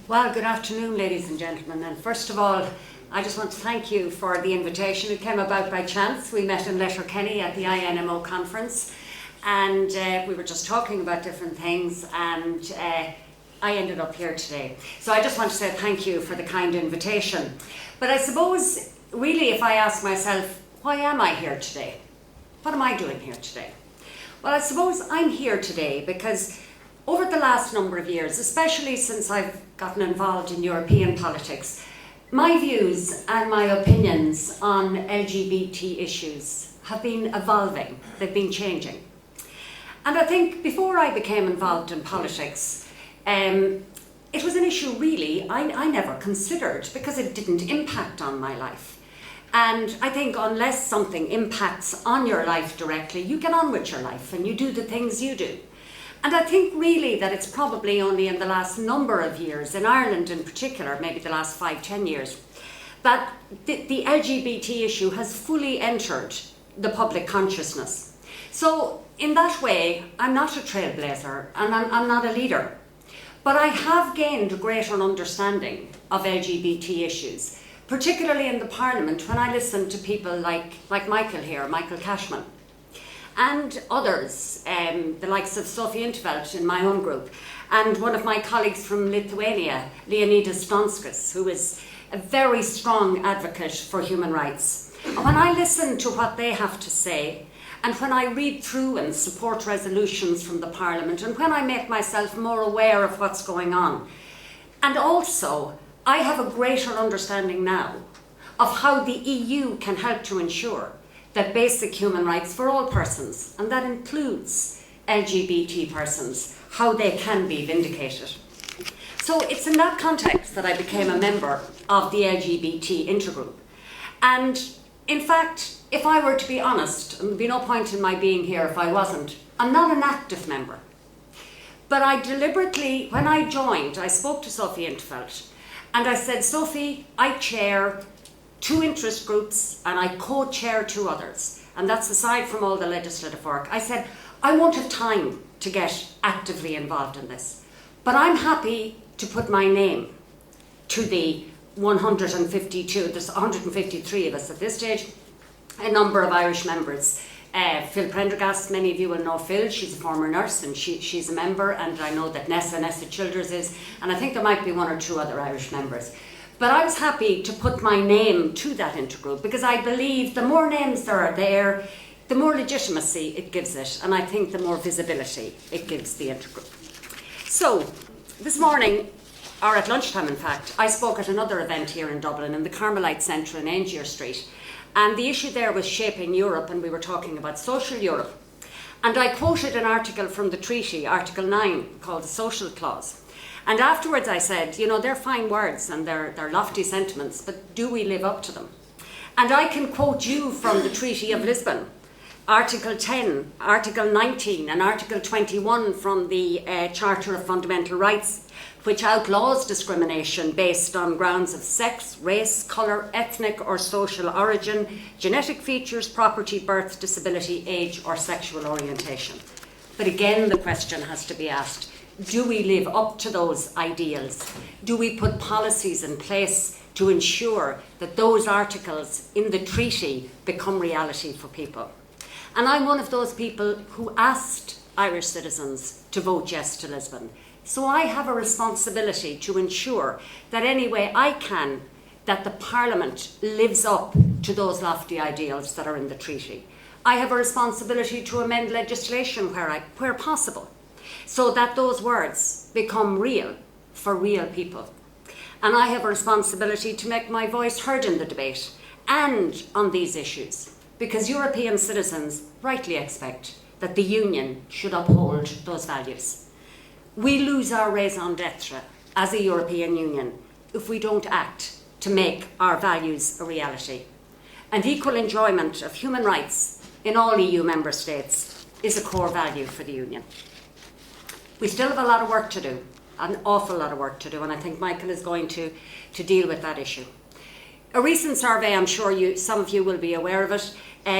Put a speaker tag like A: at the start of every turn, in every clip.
A: Well, good afternoon, ladies and gentlemen. And first of all, I just want to thank you for the invitation. It came about by chance. We met in Letterkenny at the INMO conference, and we were just talking about different things, and I ended up here today. So I just want to say thank you for the kind invitation. But I suppose, really, if I ask myself, why am I here today? What am I doing here today? Well, I suppose I'm here today because over the last number of years, especially since I've gotten involved in European politics, my views and my opinions on LGBT issues have been evolving, they've been changing. And I think before I became involved in politics, it was an issue really I never considered because it didn't impact on my life. And I think unless something impacts on your life directly, you get on with your life and you do the things you do. And I think really that it's probably only in the last number of years, in Ireland in particular, maybe the last 5-10 years, that the LGBT issue has fully entered the public consciousness. So in that way, I'm not a trailblazer and I'm not a leader, but I have gained a greater understanding of LGBT issues, particularly in the Parliament when I listen to people like Michael here, Michael Cashman, and others, the likes of Sophie in 't Veld in my own group, and one of my colleagues from Lithuania, Leonidas Donskis, who is a very strong advocate for human rights. And when I listen to what they have to say, and when I read through and support resolutions from the Parliament, and when I make myself more aware of what's going on, and also I have a greater understanding now of how the EU can help to ensure that basic human rights for all persons, and that includes LGBT persons, how they can be vindicated. So it's in that context that I became a member of the LGBT intergroup. And in fact, if I were to be honest, and there'd be no point in my being here if I wasn't, I'm not an active member. But I deliberately, when I joined, I spoke to Sophie in 't Veld, and I said, Sophie, I chair 2 interest groups and I co-chair 2 others, and that's aside from all the legislative work. I said, I won't have time to get actively involved in this, but I'm happy to put my name to the 152, there's 153 of us at this stage, a number of Irish members. Phil Prendergast, many of you will know Phil, she's a former nurse and she's a member, and I know that Nessa Childers is, and I think there might be 1 or 2 other Irish members. But I was happy to put my name to that intergroup because I believe the more names there are there, the more legitimacy it gives it, and I think the more visibility it gives the intergroup. So, this morning, or at lunchtime in fact, I spoke at another event here in Dublin in the Carmelite Centre in Angier Street, and the issue there was shaping Europe, and we were talking about social Europe. And I quoted an article from the treaty, Article 9, called the Social Clause. And afterwards I said, you know, they're fine words and they're lofty sentiments, but do we live up to them? And I can quote you from the Treaty of Lisbon, Article 10, Article 19 and Article 21 from the Charter of Fundamental Rights, which outlaws discrimination based on grounds of sex, race, colour, ethnic or social origin, genetic features, property, birth, disability, age or sexual orientation. But again, the question has to be asked, do we live up to those ideals? Do we put policies in place to ensure that those articles in the treaty become reality for people? And I'm one of those people who asked Irish citizens to vote yes to Lisbon. So I have a responsibility to ensure that any way I can, that the Parliament lives up to those lofty ideals that are in the treaty. I have a responsibility to amend legislation where possible, so that those words become real for real people. And I have a responsibility to make my voice heard in the debate and on these issues, because European citizens rightly expect that the Union should uphold those values. We lose our raison d'etre as a European Union if we don't act to make our values a reality. And equal enjoyment of human rights in all EU member states is a core value for the Union. We still have a lot of work to do, an awful lot of work to do, and I think Michael is going to deal with that issue. A recent survey, I'm sure some of you will be aware of it,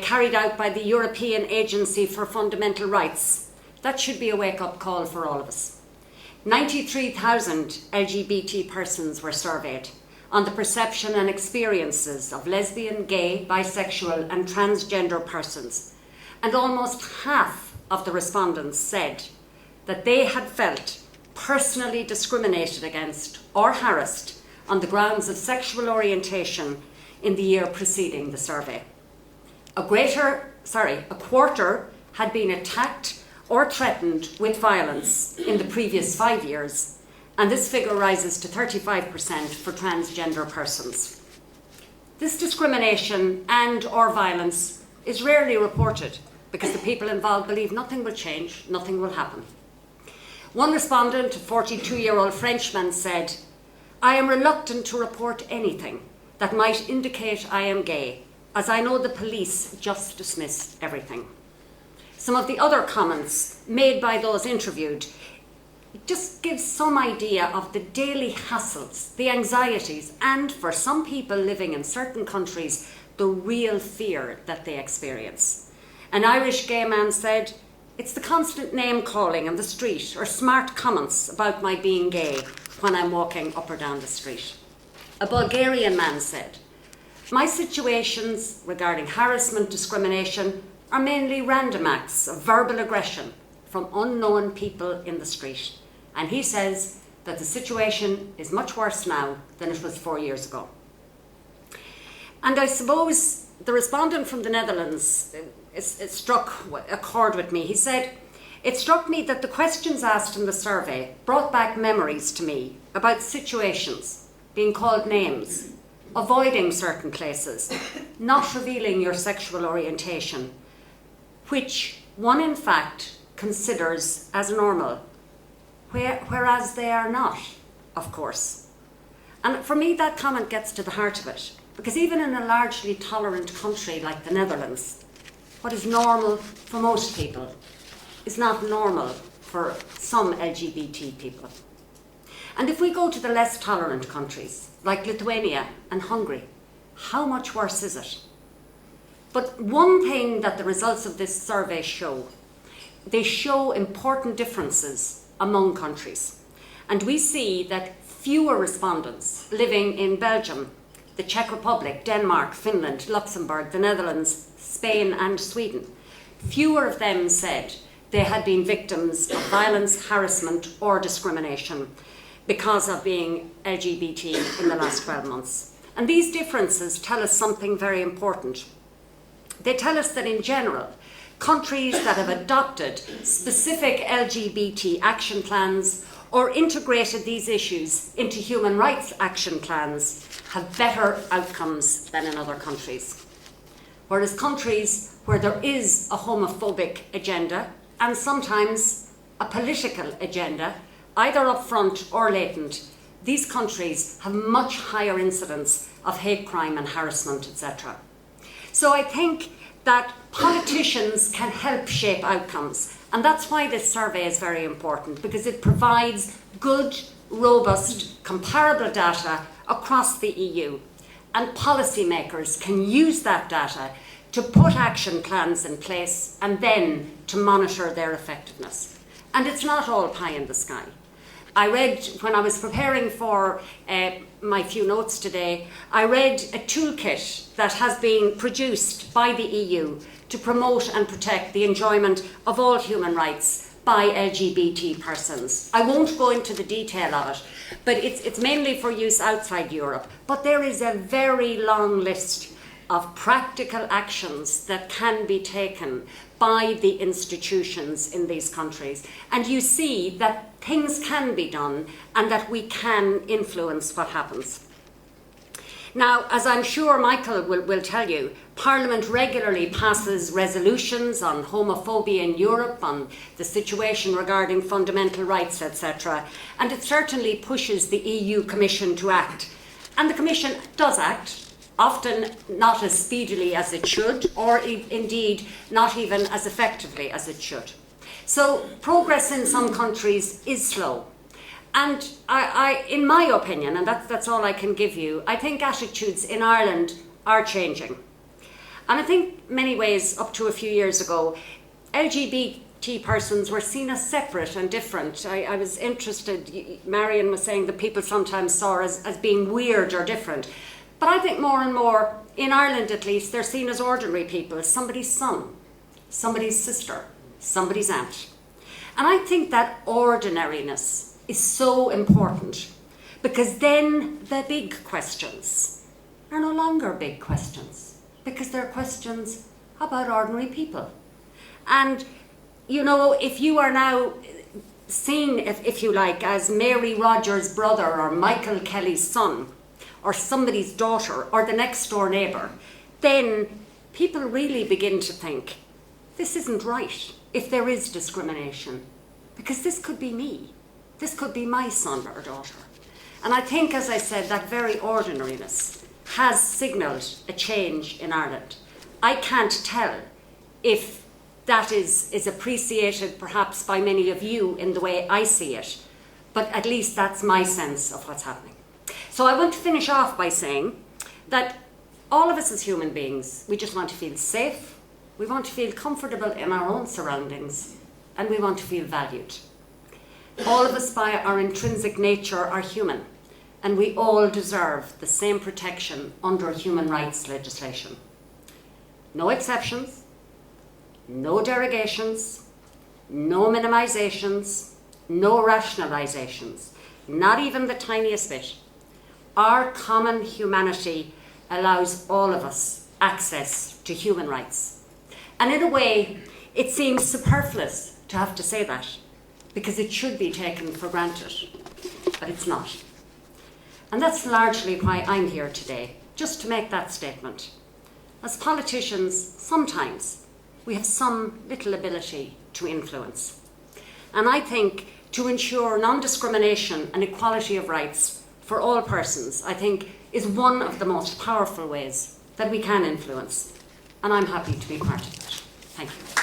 A: carried out by the European Agency for Fundamental Rights. That should be a wake-up call for all of us. 93,000 LGBT persons were surveyed on the perception and experiences of lesbian, gay, bisexual and transgender persons, and almost half of the respondents said that they had felt personally discriminated against or harassed on the grounds of sexual orientation in the year preceding the survey. A quarter had been attacked or threatened with violence in the previous 5 years, and this figure rises to 35% for transgender persons. This discrimination and or violence is rarely reported because the people involved believe nothing will change, nothing will happen. One respondent, a 42-year-old Frenchman, said, "I am reluctant to report anything that might indicate I am gay, as I know the police just dismiss everything." Some of the other comments made by those interviewed just gives some idea of the daily hassles, the anxieties, and for some people living in certain countries, the real fear that they experience. An Irish gay man said, "It's the constant name calling on the street or smart comments about my being gay when I'm walking up or down the street." A Bulgarian man said, "My situations regarding harassment, discrimination are mainly random acts of verbal aggression from unknown people in the street." And he says that the situation is much worse now than it was 4 years ago. And I suppose the respondent from the Netherlands, it struck a chord with me. He said, "It struck me that the questions asked in the survey brought back memories to me about situations, being called names, avoiding certain places, not revealing your sexual orientation, which one in fact considers as normal, whereas they are not, of course." And for me, that comment gets to the heart of it, because even in a largely tolerant country like the Netherlands, what is normal for most people is not normal for some LGBT people. And if we go to the less tolerant countries, like Lithuania and Hungary, how much worse is it? But one thing that the results of this survey show, they show important differences among countries. And we see that fewer respondents living in Belgium, the Czech Republic, Denmark, Finland, Luxembourg, the Netherlands, Spain and Sweden, fewer of them said they had been victims of violence, harassment or discrimination because of being LGBT in the last 12 months. And these differences tell us something very important. They tell us that in general, countries that have adopted specific LGBT action plans or integrated these issues into human rights action plans have better outcomes than in other countries. Whereas countries where there is a homophobic agenda and sometimes a political agenda, either upfront or latent, these countries have much higher incidence of hate crime and harassment, etc. So I think that politicians can help shape outcomes. And that's why this survey is very important, because it provides good, robust, comparable data across the EU. And policymakers can use that data to put action plans in place and then to monitor their effectiveness. And it's not all pie in the sky. I read, when I was preparing for my few notes today, I read a toolkit that has been produced by the EU to promote and protect the enjoyment of all human rights by LGBT persons. I won't go into the detail of it, but it's mainly for use outside Europe. But there is a very long list of practical actions that can be taken by the institutions in these countries. And you see that things can be done and that we can influence what happens. Now, as I'm sure Michael will tell you, Parliament regularly passes resolutions on homophobia in Europe, on the situation regarding fundamental rights, etc. And it certainly pushes the EU Commission to act. And the Commission does act, often not as speedily as it should, or indeed not even as effectively as it should. So progress in some countries is slow. And I in my opinion, and that's all I can give you, I think attitudes in Ireland are changing. And I think many ways, up to a few years ago, LGBT LGBT persons were seen as separate and different. I was interested, Marian was saying that people sometimes saw her as being weird or different. But I think more and more, in Ireland at least, they're seen as ordinary people, somebody's son, somebody's sister, somebody's aunt. And I think that ordinariness is so important, because then the big questions are no longer big questions, because they're questions about ordinary people. And, you know, if you are now seen, if you like, as Mary Rogers' brother or Michael Kelly's son or somebody's daughter or the next door neighbour, then people really begin to think, this isn't right if there is discrimination, because this could be me. This could be my son or daughter. And I think, as I said, that very ordinariness has signalled a change in Ireland. I can't tell if that is appreciated perhaps by many of you in the way I see it, but at least that's my sense of what's happening. So I want to finish off by saying that all of us as human beings, we just want to feel safe, we want to feel comfortable in our own surroundings, and we want to feel valued. All of us by our intrinsic nature are human, and we all deserve the same protection under human rights legislation. No exceptions, no derogations, no minimisations, no rationalisations, not even the tiniest bit. Our common humanity allows all of us access to human rights. And in a way, it seems superfluous to have to say that, because it should be taken for granted, but it's not. And that's largely why I'm here today, just to make that statement. As politicians, sometimes we have some little ability to influence. And I think to ensure non-discrimination and equality of rights for all persons, I think, is one of the most powerful ways that we can influence. And I'm happy to be part of it. Thank you.